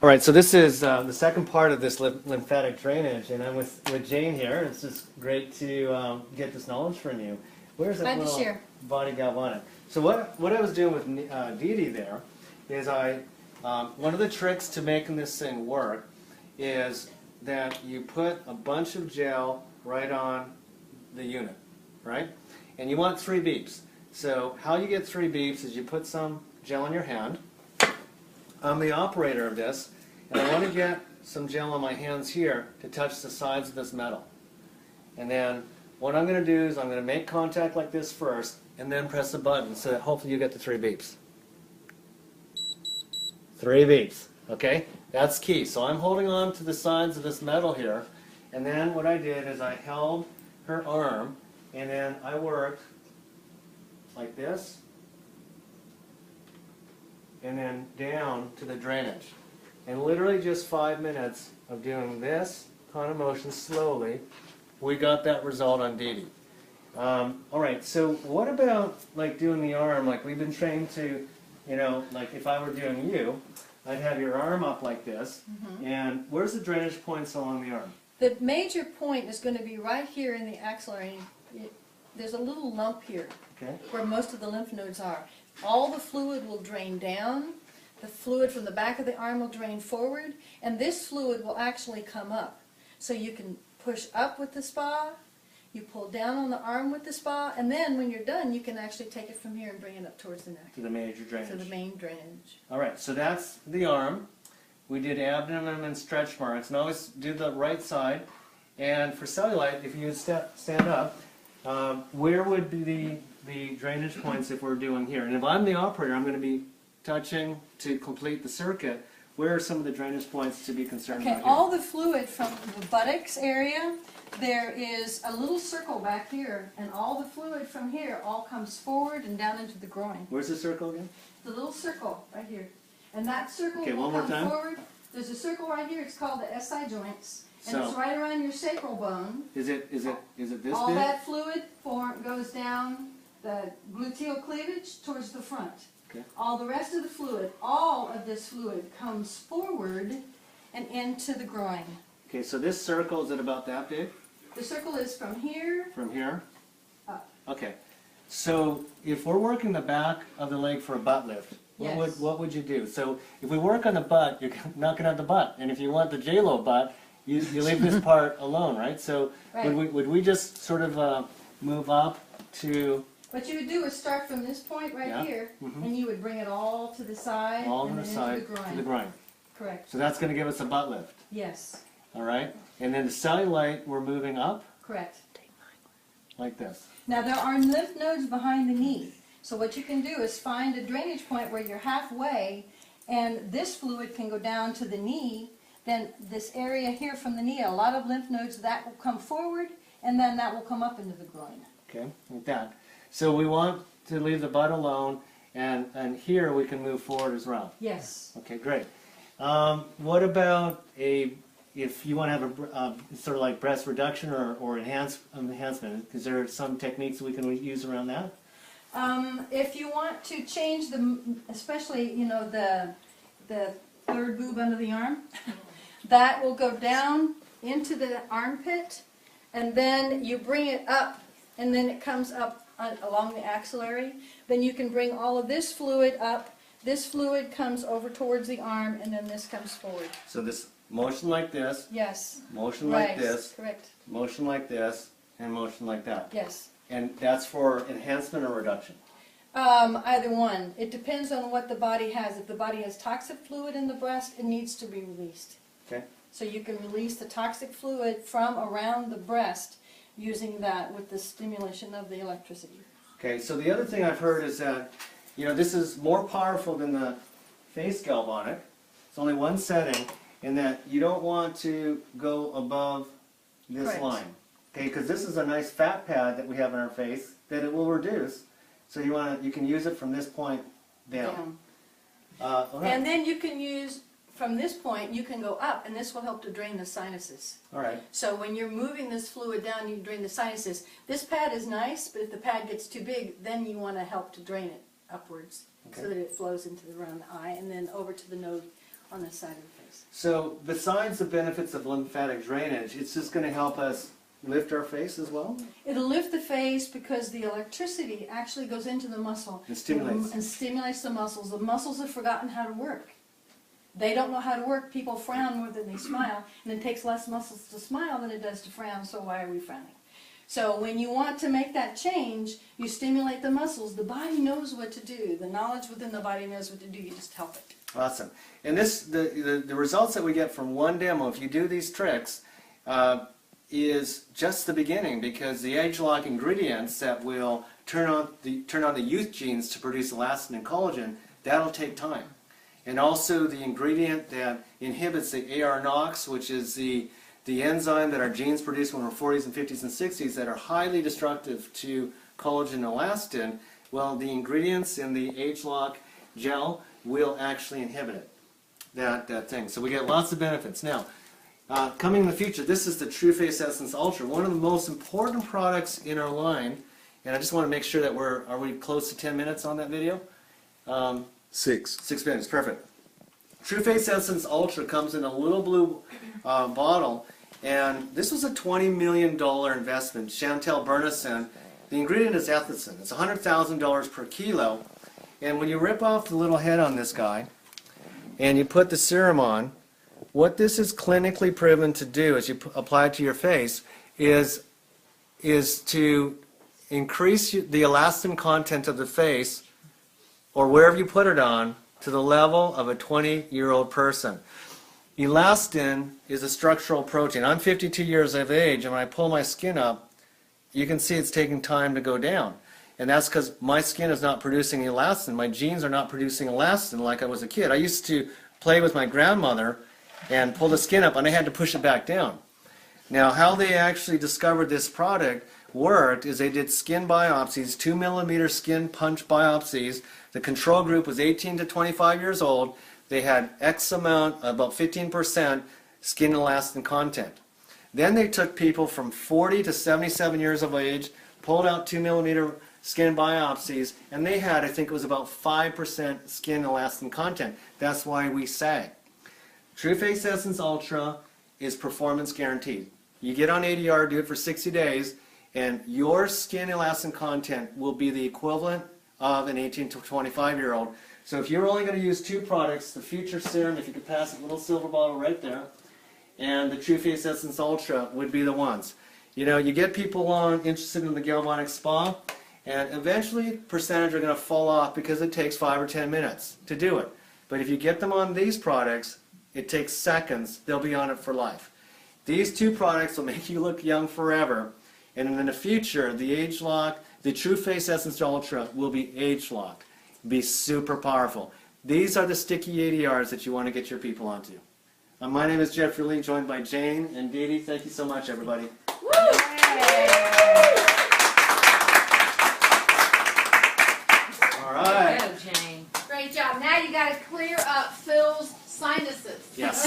All right, so this is the second part of this lymphatic drainage, and I'm with Jane here. It's just great to get this knowledge from you. Where's that little body galvanic? So what I was doing with Dee Dee there is one of the tricks to making this thing work is that you put a bunch of gel right on the unit, right? And you want 3 beeps. So how you get 3 beeps is you put some gel in your hand. I'm the operator of this, and I want to get some gel on my hands here to touch the sides of this metal. And then what I'm going to do is I'm going to make contact like this first, and then press the button so that hopefully you get the 3 beeps. 3 beeps, okay? That's key. So I'm holding on to the sides of this metal here, and then what I did is I held her arm, and then I worked like this, and then down to the drainage. And literally just 5 minutes of doing this kind of motion slowly, we got that result on Dee Dee. All right, so what about like doing the arm? Like we've been trained to, you know, like if I were doing you, I'd have your arm up like this. And where's the drainage points along the arm? The major point is going to be right here in the axillary. There's a little lump here where most of the lymph nodes are. All the fluid will drain down, the fluid from the back of the arm will drain forward, and this fluid will actually come up. So you can push up with the spa, you pull down on the arm with the spa, and then when you're done you can actually take it from here and bring it up towards the neck. To the major drainage. To the main drainage. Alright, so that's the arm. We did abdomen and stretch marks, and always do the right side. And for cellulite, if you stand up, where would be the drainage points if we're doing here? And if I'm the operator, I'm going to be touching to complete the circuit. Where are some of the drainage points to be concerned about here? All the fluid from the buttocks area, there is a little circle back here, and all the fluid from here all comes forward and down into the groin. Where's the circle again? The little circle right here. And that circle will come forward. There's a circle right here, it's called the SI joints. And it's right around your sacral bone. Is it this all big? That fluid goes down the gluteal cleavage towards the front. Okay. All the rest of the fluid, all of this fluid comes forward and into the groin. Okay, so this circle, is it about that big? The circle is from here. From here? Up. Okay. So if we're working the back of the leg for a butt lift, what would you do? So if we work on the butt, you're not going to have the butt. And if you want the J-Lo butt, you leave this part alone, right? So would we just sort of move up to... What you would do is start from this point right here, and you would bring it all to the side, all to the side, to the groin. Correct. So that's going to give us a butt lift. Yes. All right. And then the cellulite, we're moving up. Correct. Like this. Now there are lymph nodes behind the knee. So what you can do is find a drainage point where you're halfway, and this fluid can go down to the knee. Then this area here from the knee, a lot of lymph nodes, that will come forward, and then that will come up into the groin. Okay, like that. So we want to leave the butt alone, and here we can move forward as well. Yes. Okay, great. What about if you want to have a sort of like breast reduction or enhancement? Is there some techniques we can use around that? If you want to change especially the third boob under the arm, that will go down into the armpit, and then you bring it up, and then it comes up along the axillary. Then you can bring all of this fluid up. This fluid comes over towards the arm, and then this comes forward. So this motion like this. Yes. Motion like this. Correct. Motion like this, and motion like that. Yes. And that's for enhancement or reduction? Either one. It depends on what the body has. If the body has toxic fluid in the breast, it needs to be released. Okay. So you can release the toxic fluid from around the breast using that with the stimulation of the electricity. Okay, so the other thing I've heard is that, this is more powerful than the face galvanic. It's only one setting, and that you don't want to go above this line. Okay, because this is a nice fat pad that we have in our face that it will reduce. So you can use it from this point down. Okay. And then you can use, from this point, you can go up, and this will help to drain the sinuses. All right. So when you're moving this fluid down, you drain the sinuses. This pad is nice, but if the pad gets too big, then you want to help to drain it upwards so that it flows into around the eye and then over to the node on this side of the face. So besides the benefits of lymphatic drainage, it's just going to help us lift our face as well? It'll lift the face because the electricity actually goes into the muscle and stimulates the muscles. The muscles have forgotten how to work. They don't know how to work. People frown more than they smile, and it takes less muscles to smile than it does to frown, so why are we frowning? So when you want to make that change, you stimulate the muscles. The body knows what to do. The knowledge within the body knows what to do. You just help it. Awesome. And the results that we get from one demo, if you do these tricks, is just the beginning, because the age-lock ingredients that will turn on the youth genes to produce elastin and collagen, that'll take time. And also the ingredient that inhibits the AR-NOx, which is the enzyme that our genes produce when we're 40s and 50s and 60s that are highly destructive to collagen and elastin, well, the ingredients in the age-lock gel will actually inhibit it, that thing. So we get lots of benefits. Now, coming in the future, this is the True Face Essence Ultra, one of the most important products in our line. And I just want to make sure that are we close to 10 minutes on that video? 6 minutes, perfect. True Face Essence Ultra comes in a little blue bottle, and this was a $20 million investment. Chantel Bernison, the ingredient is ethicin. It's $100,000 per kilo, and when you rip off the little head on this guy, and you put the serum on, what this is clinically proven to do as you apply it to your face is to increase the elastin content of the face, or wherever you put it on, to the level of a 20-year-old person. Elastin is a structural protein. I'm 52 years of age, and when I pull my skin up, you can see it's taking time to go down. And that's because my skin is not producing elastin. My genes are not producing elastin like I was a kid. I used to play with my grandmother and pull the skin up, and I had to push it back down. Now, how they actually discovered this product worked is they did skin biopsies, 2 millimeter skin punch biopsies. The control group was 18 to 25 years old. They had X amount, about 15% skin elastin content. Then they took people from 40 to 77 years of age, pulled out 2 millimeter skin biopsies, and they had, I think it was about 5% skin elastin content. That's why we sag. True Face Essence Ultra is performance guaranteed. You get on ADR, do it for 60 days, and your skin elastin content will be the equivalent of an 18 to 25-year-old. So if you're only going to use 2 products, the Future Serum, if you could pass a little silver bottle right there, and the True Face Essence Ultra would be the ones. You know, you get people interested in the Galvanic Spa, and eventually percentage are going to fall off because it takes 5 or 10 minutes to do it. But if you get them on these products, it takes seconds. They'll be on it for life. These 2 products will make you look young forever. And in the future, the Age Lock, the True Face Essence Ultra will be Age Locked. Be super powerful. These are the sticky ADRs that you want to get your people onto. My name is Jeffrey Lee, joined by Jane and Dee Dee. Thank you so much, everybody. Woo! All right. Go, Jane. Great job. Now you got to clear up Phil's sinuses. Yes.